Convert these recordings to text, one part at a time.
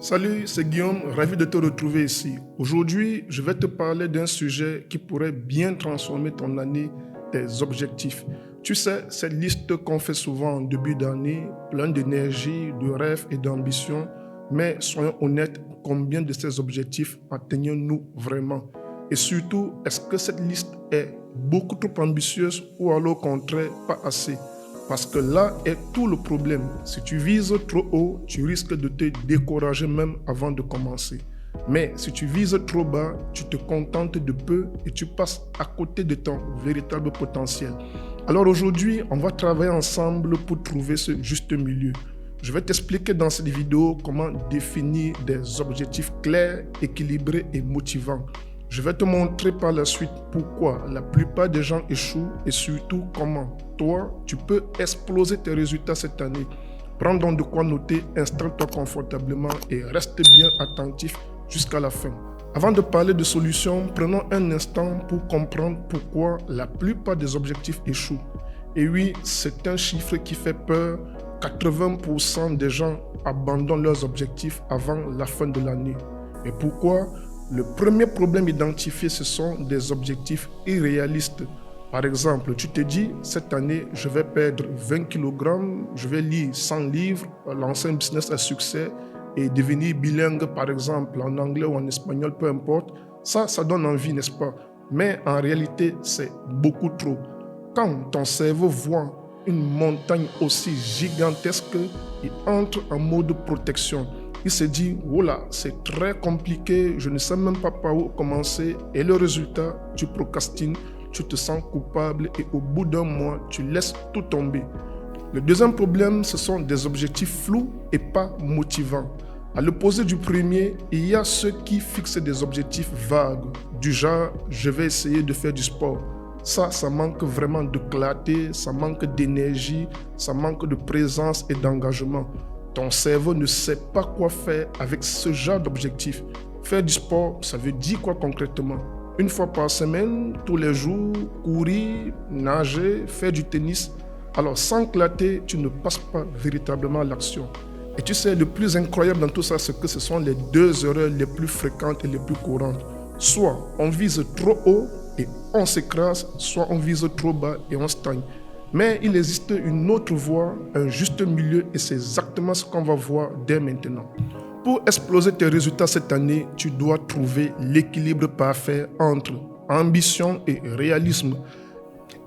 Salut, c'est Guillaume, ravi de te retrouver ici. Aujourd'hui, je vais te parler d'un sujet qui pourrait bien transformer ton année, tes objectifs. Tu sais, cette liste qu'on fait souvent en début d'année, plein d'énergie, de rêves et d'ambition, mais soyons honnêtes, combien de ces objectifs atteignons-nous vraiment? Et surtout, est-ce que cette liste est beaucoup trop ambitieuse ou alors au contraire pas assez? Parce que là est tout le problème. Si tu vises trop haut, tu risques de te décourager même avant de commencer. Mais si tu vises trop bas, tu te contentes de peu et tu passes à côté de ton véritable potentiel. Alors aujourd'hui, on va travailler ensemble pour trouver ce juste milieu. Je vais t'expliquer dans cette vidéo comment définir des objectifs clairs, équilibrés et motivants. Je vais te montrer par la suite pourquoi la plupart des gens échouent et surtout comment toi, tu peux exploser tes résultats cette année. Prends donc de quoi noter, installe-toi confortablement et reste bien attentif jusqu'à la fin. Avant de parler de solutions, prenons un instant pour comprendre pourquoi la plupart des objectifs échouent. Et oui, c'est un chiffre qui fait peur. 80% des gens abandonnent leurs objectifs avant la fin de l'année. Et pourquoi? Le premier problème identifié, ce sont des objectifs irréalistes. Par exemple, tu te dis, cette année, je vais perdre 20 kg, je vais lire 100 livres, lancer un business à succès et devenir bilingue, par exemple, en anglais ou en espagnol, peu importe. Ça donne envie, n'est-ce pas? Mais en réalité, c'est beaucoup trop. Quand ton cerveau voit une montagne aussi gigantesque, il entre en mode protection. Il se dit, oh là, c'est très compliqué, je ne sais même pas par où commencer. Et le résultat, tu procrastines, tu te sens coupable et au bout d'un mois, tu laisses tout tomber. Le deuxième problème, ce sont des objectifs flous et pas motivants. À l'opposé du premier, il y a ceux qui fixent des objectifs vagues, du genre, je vais essayer de faire du sport. Ça manque vraiment de clarté, ça manque d'énergie, ça manque de présence et d'engagement. Ton cerveau ne sait pas quoi faire avec ce genre d'objectif. Faire du sport, ça veut dire quoi concrètement? Une fois par semaine, tous les jours, courir, nager, faire du tennis. Alors sans clarté, tu ne passes pas véritablement à l'action. Et tu sais, le plus incroyable dans tout ça, c'est que ce sont les deux erreurs les plus fréquentes et les plus courantes. Soit on vise trop haut et on s'écrase, soit on vise trop bas et on stagne. Mais il existe une autre voie, un juste milieu et c'est exactement ce qu'on va voir dès maintenant. Pour exploser tes résultats cette année, tu dois trouver l'équilibre parfait entre ambition et réalisme.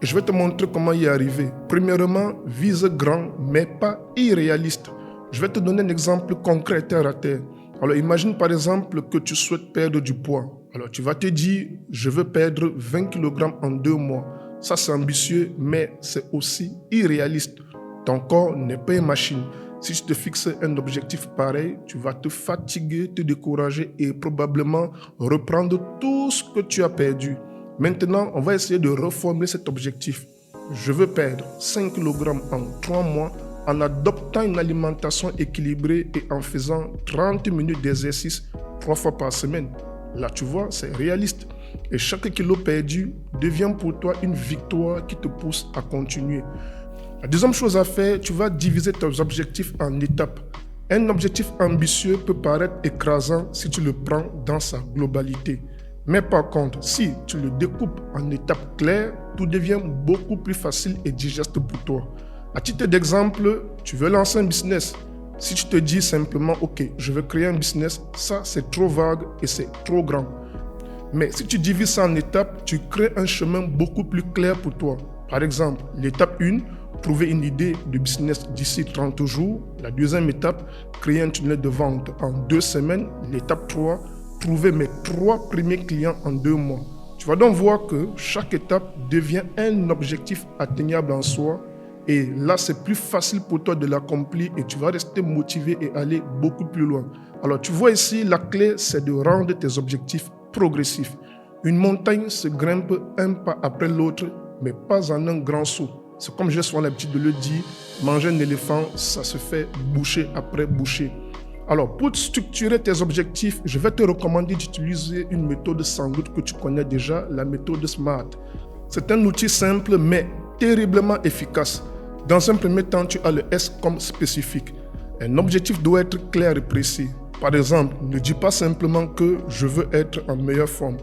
Et je vais te montrer comment y arriver. Premièrement, vise grand mais pas irréaliste. Je vais te donner un exemple concret terre à terre. Alors imagine par exemple que tu souhaites perdre du poids. Alors tu vas te dire, je veux perdre 20 kg en 2 mois. Ça, c'est ambitieux, mais c'est aussi irréaliste. Ton corps n'est pas une machine. Si tu te fixes un objectif pareil, tu vas te fatiguer, te décourager et probablement reprendre tout ce que tu as perdu. Maintenant, on va essayer de reformuler cet objectif. Je veux perdre 5 kg en 3 mois en adoptant une alimentation équilibrée et en faisant 30 minutes d'exercice 3 fois par semaine. Là, tu vois, c'est réaliste. Et chaque kilo perdu devient pour toi une victoire qui te pousse à continuer. La deuxième chose à faire, tu vas diviser tes objectifs en étapes. Un objectif ambitieux peut paraître écrasant si tu le prends dans sa globalité. Mais par contre, si tu le découpes en étapes claires, tout devient beaucoup plus facile et digeste pour toi. À titre d'exemple, tu veux lancer un business. Si tu te dis simplement, ok, je veux créer un business, ça c'est trop vague et c'est trop grand. Mais si tu divises ça en étapes, tu crées un chemin beaucoup plus clair pour toi. Par exemple, l'étape 1, trouver une idée de business d'ici 30 jours. La deuxième étape, créer un tunnel de vente en 2 semaines. L'étape 3, trouver mes 3 premiers clients en 2 mois. Tu vas donc voir que chaque étape devient un objectif atteignable en soi. Et là, c'est plus facile pour toi de l'accomplir et tu vas rester motivé et aller beaucoup plus loin. Alors, tu vois ici, la clé, c'est de rendre tes objectifs progressifs. Une montagne se grimpe un pas après l'autre, mais pas en un grand saut. C'est comme j'ai souvent l'habitude de le dire, manger un éléphant, ça se fait bouchée après bouchée. Alors, pour structurer tes objectifs, je vais te recommander d'utiliser une méthode sans doute que tu connais déjà, la méthode SMART. C'est un outil simple, mais terriblement efficace. Dans un premier temps, tu as le S comme spécifique. Un objectif doit être clair et précis. Par exemple, ne dis pas simplement que je veux être en meilleure forme.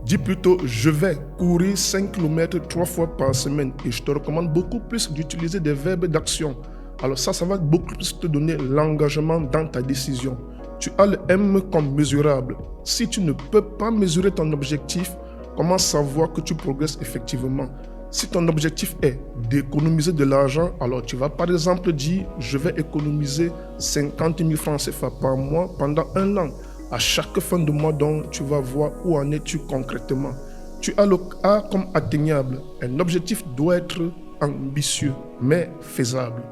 Dis plutôt je vais courir 5 km 3 fois par semaine et je te recommande beaucoup plus d'utiliser des verbes d'action. Alors ça va beaucoup plus te donner l'engagement dans ta décision. Tu as le M comme mesurable. Si tu ne peux pas mesurer ton objectif, comment savoir que tu progresses effectivement? Si ton objectif est d'économiser de l'argent, alors tu vas par exemple dire je vais économiser 50 000 francs CFA par mois pendant 1 an. À chaque fin de mois, donc, tu vas voir où en es-tu concrètement. Tu as le A comme atteignable. Un objectif doit être ambitieux, mais faisable.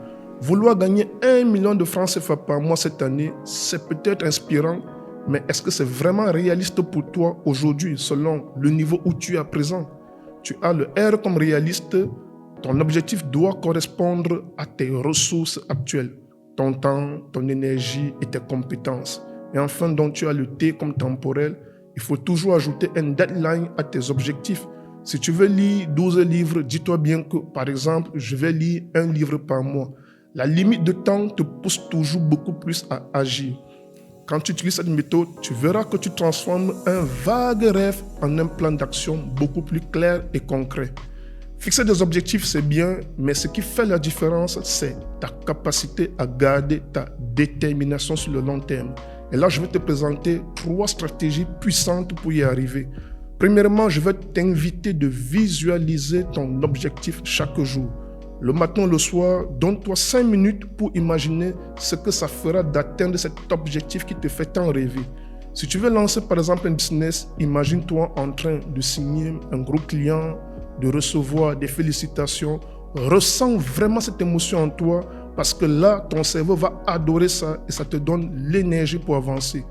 Vouloir gagner 1 million de francs CFA par mois cette année, c'est peut-être inspirant, mais est-ce que c'est vraiment réaliste pour toi aujourd'hui, selon le niveau où tu es à présent? Tu as le R comme réaliste. Ton objectif doit correspondre à tes ressources actuelles, ton temps, ton énergie et tes compétences. Et enfin, donc, tu as le T comme temporel. Il faut toujours ajouter un deadline à tes objectifs. Si tu veux lire 12 livres, dis-toi bien que, par exemple, je vais lire 1 livre par mois. La limite de temps te pousse toujours beaucoup plus à agir. Quand tu utilises cette méthode, tu verras que tu transformes un vague rêve en un plan d'action beaucoup plus clair et concret. Fixer des objectifs, c'est bien, mais ce qui fait la différence, c'est ta capacité à garder ta détermination sur le long terme. Et là, je vais te présenter 3 stratégies puissantes pour y arriver. Premièrement, je vais t'inviter de visualiser ton objectif chaque jour. Le matin, le soir, donne-toi 5 minutes pour imaginer ce que ça fera d'atteindre cet objectif qui te fait tant rêver. Si tu veux lancer par exemple un business, imagine-toi en train de signer un gros client, de recevoir des félicitations. Ressens vraiment cette émotion en toi parce que là, ton cerveau va adorer ça et ça te donne l'énergie pour avancer.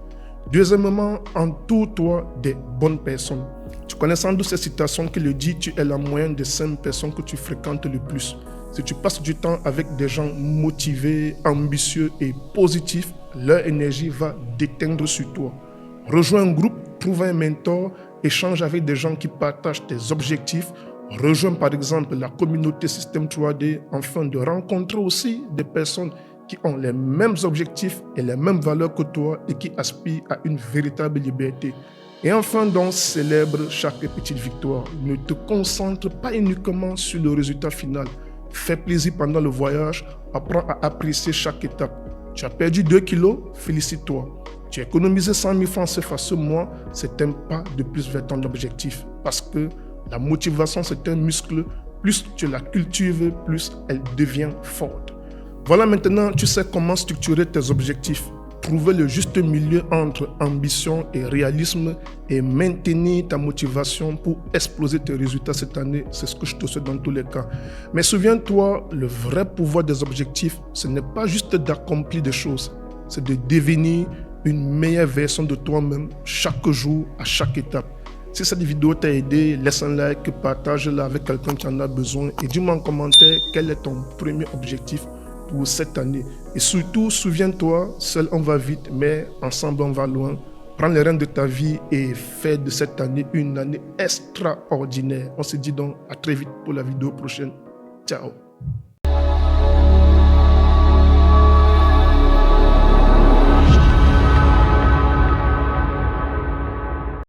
Deuxièmement, entoure-toi des bonnes personnes. Tu connais sans doute cette citation qui le dit, tu es la moyenne des 5 personnes que tu fréquentes le plus. Si tu passes du temps avec des gens motivés, ambitieux et positifs, leur énergie va déteindre sur toi. Rejoins un groupe, trouve un mentor, échange avec des gens qui partagent tes objectifs. Rejoins par exemple la communauté Système 3D afin de rencontrer aussi des personnes qui ont les mêmes objectifs et les mêmes valeurs que toi et qui aspirent à une véritable liberté. Et enfin donc, célèbre chaque petite victoire. Ne te concentre pas uniquement sur le résultat final. Fais plaisir pendant le voyage, apprends à apprécier chaque étape. Tu as perdu 2 kilos, félicite-toi. Tu as économisé 100 000 francs CFA ce mois, c'est un pas de plus vers ton objectif. Parce que la motivation, c'est un muscle. Plus tu la cultives, plus elle devient forte. Voilà, maintenant, tu sais comment structurer tes objectifs. Trouver le juste milieu entre ambition et réalisme et maintenir ta motivation pour exploser tes résultats cette année, c'est ce que je te souhaite dans tous les cas. Mais souviens-toi, le vrai pouvoir des objectifs, ce n'est pas juste d'accomplir des choses, c'est de devenir une meilleure version de toi-même chaque jour, à chaque étape. Si cette vidéo t'a aidé, laisse un like, partage-la avec quelqu'un qui en a besoin et dis-moi en commentaire quel est ton premier objectif pour cette année. Et surtout, souviens-toi, seul on va vite, mais ensemble on va loin. Prends les rênes de ta vie et fais de cette année une année extraordinaire. On se dit donc à très vite pour la vidéo prochaine. Ciao.